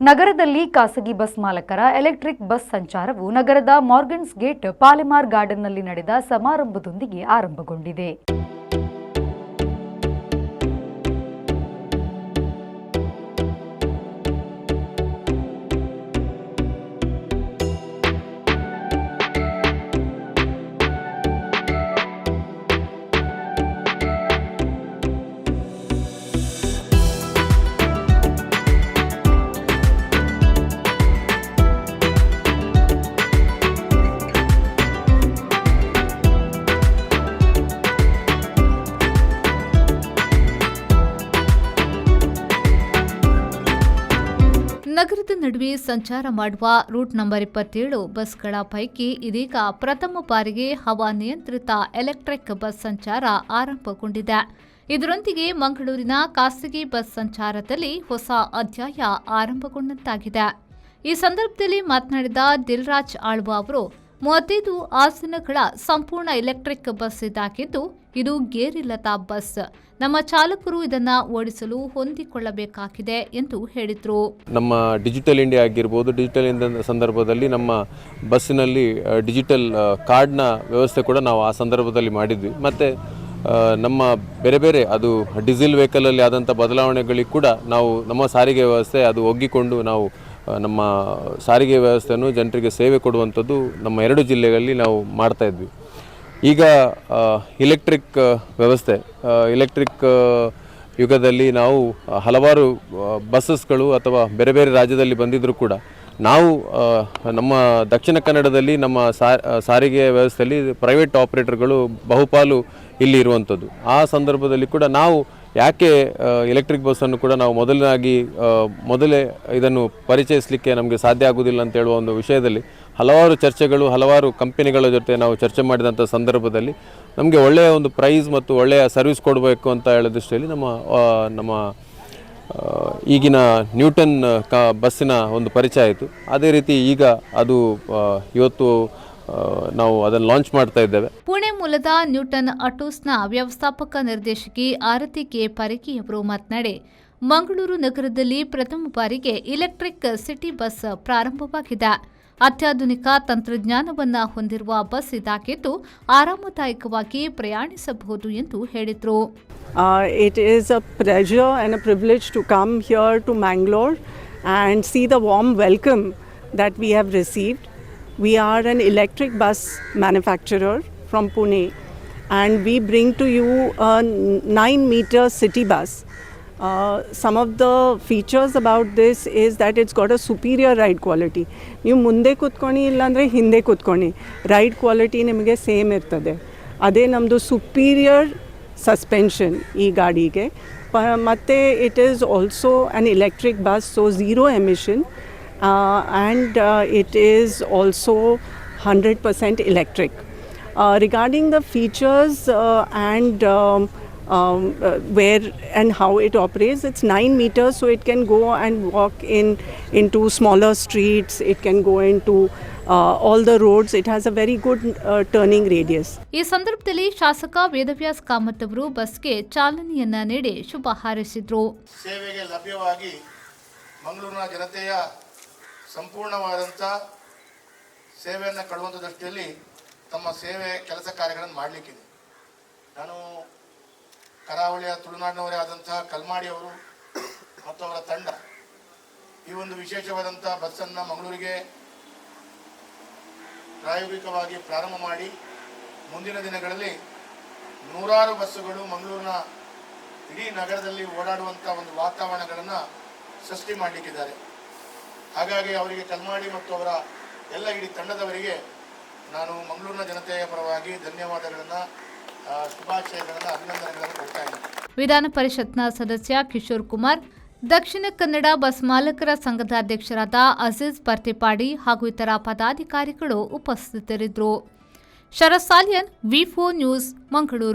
ನಗರದಲ್ಲಿ ಖಾಸಗಿ bus ಮಾಲಕರ electric bus ಸಂಚಾರವು ನಗರದ ಮಾರ್ಗನ್ಸ್ ಗೇಟ್ ಪಾಲೆಮಾರ್ ಗಾರ್ಡನ್ನಲ್ಲಿ ನಡೆದ ಸಮಾರಂಭದೊಂದಿಗೆ ಆರಂಭಗೊಂಡಿದೆ. ನಗರದ ನಡುವೆ ಸಂಚಾರ ಮಾಡುವ ರೂಟ್ ನಂಬರ್ 27 ಬಸ್ಗಳ ಪೈಕಿ ಇದೀಗ ಪ್ರಥಮ ಬಾರಿಗೆ ಹವಾನಿಯಂತ್ರಿತ ಎಲೆಕ್ಟ್ರಿಕ್ ಬಸ್ ಸಂಚಾರ ಆರಂಭಗೊಂಡಿದೆ. ಇದರೊಂದಿಗೆ ಮಂಗಳೂರಿನ ಖಾಸಗಿ ಬಸ್ ಸಂಚಾರದಲ್ಲಿ ಹೊಸ ಅಧ್ಯಾಯ ಆರಂಭಗೊಂಡಂತಾಗಿದೆ. ಈ ಸಂದರ್ಭದಲ್ಲಿ ಮಾತನಾಡಿದ ದಿಲ್ರಾಜ್ ಆಳ್ವ ಅವರು 35 ಆಸನಗಳ ಸಂಪೂರ್ಣ ಎಲೆಕ್ಟ್ರಿಕ್ ಬಸ್ ಇದಾಗಿದ್ದು ಇದು ಗೇರಿಲ್ಲದ ಬಸ್. ನಮ್ಮ ಚಾಲಕರು ಇದನ್ನ ಓಡಿಸಲು ಹೊಂದಿಕೊಳ್ಳಬೇಕಾಗಿದೆ ಎಂದು ಹೇಳಿದರು. ನಮ್ಮ ಡಿಜಿಟಲ್ ಇಂಡಿಯಾ ಆಗಿರ್ಬೋದು, ಡಿಜಿಟಲ್ ಇಂಡಿಯಾ ಸಂದರ್ಭದಲ್ಲಿ ನಮ್ಮ ಬಸ್ಸಿನಲ್ಲಿ ಡಿಜಿಟಲ್ ಕಾರ್ಡ್ನ ವ್ಯವಸ್ಥೆ ಕೂಡ ನಾವು ಆ ಸಂದರ್ಭದಲ್ಲಿ ಮಾಡಿದ್ವಿ. ಮತ್ತು ನಮ್ಮ ಬೇರೆ ಬೇರೆ ಅದು ಡೀಸೆಲ್ ವೆಹಿಕಲಲ್ಲಿ ಆದಂಥ ಬದಲಾವಣೆಗಳಿಗೆ ಕೂಡ ನಾವು ನಮ್ಮ ಸಾರಿಗೆ ವ್ಯವಸ್ಥೆ ಅದು ಒಗ್ಗಿಕೊಂಡು ನಾವು ನಮ್ಮ ಸಾರಿಗೆ ವ್ಯವಸ್ಥೆಯನ್ನು ಜನರಿಗೆ ಸೇವೆ ಕೊಡುವಂಥದ್ದು ನಮ್ಮ 2 ಜಿಲ್ಲೆಗಳಲ್ಲಿ ನಾವು ಮಾಡ್ತಾ ಇದ್ವಿ. ಈಗ ಇಲೆಕ್ಟ್ರಿಕ್ ವ್ಯವಸ್ಥೆ, ಇಲೆಕ್ಟ್ರಿಕ್ ಯುಗದಲ್ಲಿ ನಾವು ಹಲವಾರು ಬಸ್ಸಸ್ಗಳು ಅಥವಾ ಬೇರೆ ಬೇರೆ ರಾಜ್ಯದಲ್ಲಿ ಬಂದಿದ್ದರೂ ಕೂಡ ನಾವು ನಮ್ಮ ದಕ್ಷಿಣ ಕನ್ನಡದಲ್ಲಿ ನಮ್ಮ ಸಾರಿಗೆ ವ್ಯವಸ್ಥೆಯಲ್ಲಿ ಪ್ರೈವೇಟ್ ಆಪರೇಟರ್ಗಳು ಬಹುಪಾಲು ಇಲ್ಲಿ ಇರುವಂಥದ್ದು. ಆ ಸಂದರ್ಭದಲ್ಲಿ ಕೂಡ ನಾವು ಯಾಕೆ ಎಲೆಕ್ಟ್ರಿಕ್ ಬಸ್ಸನ್ನು ಕೂಡ ನಾವು ಮೊದಲೇ ಇದನ್ನು ಪರಿಚಯಿಸಲಿಕ್ಕೆ ನಮಗೆ ಸಾಧ್ಯ ಆಗುವುದಿಲ್ಲ ಅಂತ ಹೇಳುವ ಒಂದು ವಿಷಯದಲ್ಲಿ ಹಲವಾರು ಚರ್ಚೆಗಳು, ಹಲವಾರು ಕಂಪನಿಗಳ ಜೊತೆ ನಾವು ಚರ್ಚೆ ಮಾಡಿದಂಥ ಸಂದರ್ಭದಲ್ಲಿ ನಮಗೆ ಒಳ್ಳೆಯ ಒಂದು ಪ್ರೈಸ್ ಮತ್ತು ಒಳ್ಳೆಯ ಸರ್ವಿಸ್ ಕೊಡಬೇಕು ಅಂತ ಹೇಳೋ ದೃಷ್ಟಿಯಲ್ಲಿ ನಮ್ಮ ಈಗಿನ ನ್ಯೂಟನ್ ಬಸ್ಸಿನ ಒಂದು ಪರಿಚಯ ಆಯಿತು. ಅದೇ ರೀತಿ ಈಗ ಅದು ಇವತ್ತು ನಾವು ಅದನ್ನು ಲಾಂಚ್ ಮಾಡ್ತಾ ಇದ್ದೇವೆ. ಪುಣೆ ಮೂಲದ ನ್ಯೂಟನ್ ಆಟೋಸ್ನ ವ್ಯವಸ್ಥಾಪಕ ನಿರ್ದೇಶಕಿ ಆರತಿ ಕೆ ಪರಿಕಿಯವರು ಮಾತನಾಡಿ, ಮಂಗಳೂರು ನಗರದಲ್ಲಿ ಪ್ರಥಮ ಬಾರಿಗೆ ಎಲೆಕ್ಟ್ರಿಕ್ ಸಿಟಿ ಬಸ್ ಪ್ರಾರಂಭವಾಗಿದೆ. ಅತ್ಯಾಧುನಿಕ ತಂತ್ರಜ್ಞಾನವನ್ನು ಹೊಂದಿರುವ ಬಸ್ ಇದಾಗಿದ್ದು ಆರಾಮದಾಯಕವಾಗಿ ಪ್ರಯಾಣಿಸಬಹುದು ಎಂದು ಹೇಳಿದರು. It is a pleasure and a privilege to come here to Mangalore and see the warm welcome that we have received. We are an electric bus manufacturer from Pune and we bring to you a 9-meter city bus. Some of the features about this is that it's got a superior ride quality. ನೀವು ಮುಂದೆ ಕೂತ್ಕೊಂಡು ಇಲ್ಲಾಂದರೆ ಹಿಂದೆ ಕೂತ್ಕೊಂಡು ride quality ನಿಮಗೆ same ಇರ್ತದೆ. ಅದೇ ನಮ್ಮದು ಸುಪೀರಿಯರ್ ಸಸ್ಪೆನ್ಷನ್ ಈ ಗಾಡಿಗೆ. ಮತ್ತು it is also an electric bus, so zero emission and it is also 100% electric. Regarding the features and where and how it operates, it's 9 meters, so it can go and walk into smaller streets. It can go into all the roads. It has a very good turning radius. ಈ ಸಂದರ್ಭದಲ್ಲಿ ಶಾಸಕ ವೇದವ್ಯಾಸ್ ಕಾಮತ್ ಅವರು ಬಸ್ಗೆ ಚಾಲನೆಯನ್ನ ನೀಡಿ ಶುಭ ಹಾರೈಸಿದರು. ಸೇವೆಗೆ ಲಭ್ಯವಾಗಿ ಮಂಗಳೂರಿನ ಜನತೆಯ ಸಂಪೂರ್ಣವಾದಂಥ ಸೇವೆಯನ್ನು ಕೊಡುವಂಥ ದೃಷ್ಟಿಯಲ್ಲಿ ತಮ್ಮ ಸೇವೆ ಕೆಲಸ ಕಾರ್ಯಗಳನ್ನು ಮಾಡಲಿಕ್ಕಿದೆ. ನಾನು ಕರಾವಳಿಯ ತುಳುನಾಡಿನವರೇ ಆದಂತಹ ಕಲ್ಮಾಡಿಯವರು ಮತ್ತು ಅವರ ತಂಡ ಈ ಒಂದು ವಿಶೇಷವಾದಂಥ ಬಸ್ಸನ್ನು ಮಂಗಳೂರಿಗೆ ಪ್ರಾಯೋಗಿಕವಾಗಿ ಪ್ರಾರಂಭ ಮಾಡಿ ಮುಂದಿನ ದಿನಗಳಲ್ಲಿ 100 ಬಸ್ಸುಗಳು ಮಂಗಳೂರಿನ ಇಡೀ ನಗರದಲ್ಲಿ ಓಡಾಡುವಂಥ ಒಂದು ವಾತಾವರಣಗಳನ್ನು ಸೃಷ್ಟಿ ಮಾಡಲಿಕ್ಕಿದ್ದಾರೆ. ಹಾಗಾಗಿ ಅವರಿಗೆ ಕಲ್ಮಾಡಿ ಮತ್ತು ಅವರ ಎಲ್ಲ ಇಡೀ ತಂಡದವರಿಗೆ ನಾನು ಮಂಗಳೂರಿನ ಜನತೆಯ ಪರವಾಗಿ ಧನ್ಯವಾದಗಳನ್ನು, ಶುಭಾಶಯಗಳನ್ನು, ಅಭಿನಂದನೆಗಳನ್ನು ಕೊಡ್ತಾ ಇದ್ದೀನಿ. ವಿಧಾನ ಪರಿಷತ್ನ ಸದಸ್ಯ ಕಿಶೋರ್ ಕುಮಾರ್, ದಕ್ಷಿಣ ಕನ್ನಡ ಬಸ್ ಮಾಲಕರ ಸಂಘದ ಅಧ್ಯಕ್ಷರಾದ ಅಜೀಜ್ ಪರ್ತಿಪಾಡಿ ಹಾಗೂ ಇತರ ಪದಾಧಿಕಾರಿಗಳು ಉಪಸ್ಥಿತರಿದ್ದರು. ಶರತ್ ಸಾಲಿಯನ್, ವಿ4 ನ್ಯೂಸ್, ಮಂಗಳೂರು.